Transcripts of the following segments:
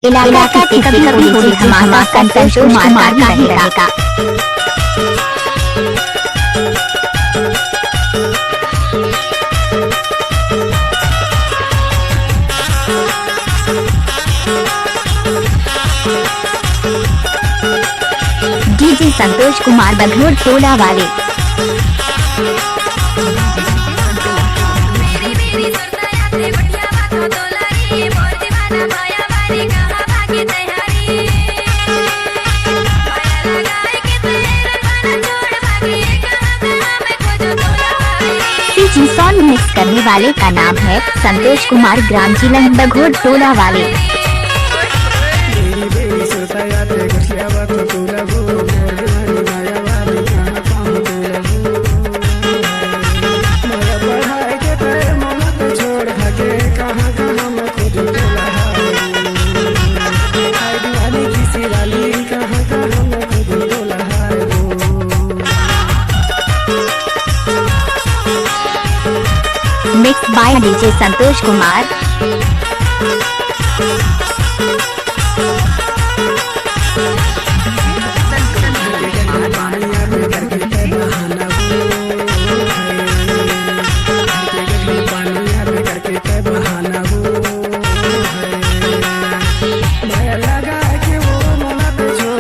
इलाका से कभी होली धमाका संतोष कुमार का ही रहेगा। डीजे संतोष कुमार बघोर टोला वाले। सॉन्ग मिक्स करने वाले का नाम है संतोष कुमार, ग्राम जिला बघोर टोला वाले। Mix by DJ Santosh Kumar.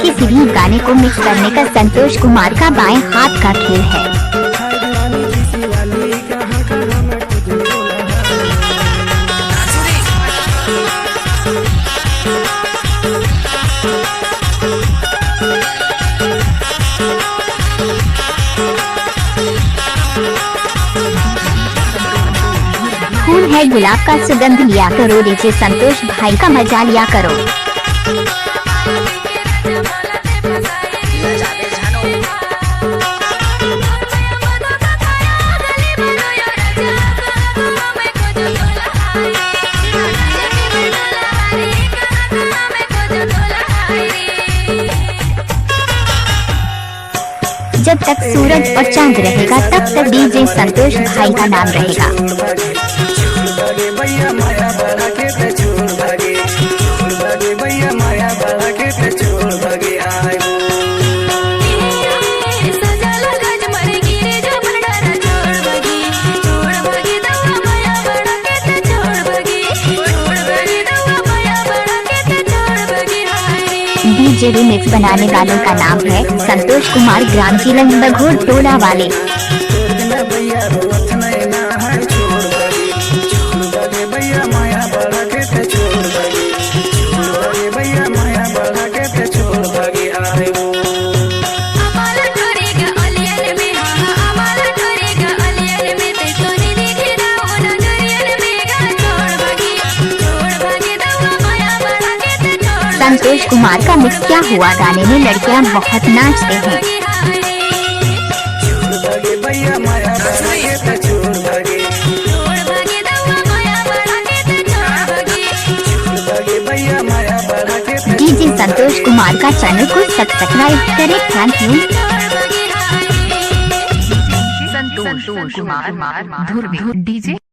किसी भी गाने को मिक्स करने का संतोष कुमार का बाएं हाथ का खेल है। फूल है गुलाब का सुगंध लिया करो, डीजे संतोष भाई का मजा लिया करो। जब तक सूरज और चांद रहेगा तब तक डीजे संतोष भाई का नाम रहेगा। डीजे रिमिक्स बनाने वालों का नाम है संतोष कुमार, ग्राम जिला बघोर टोला वाले। संतोष कुमार का मिक्स क्या हुआ गाने में लड़कियां बहुत नाचते हैं। डीजे संतोष कुमार का चैनल को सब्सक्राइब करें। Thank you. संतोष कुमार धुर डीजे।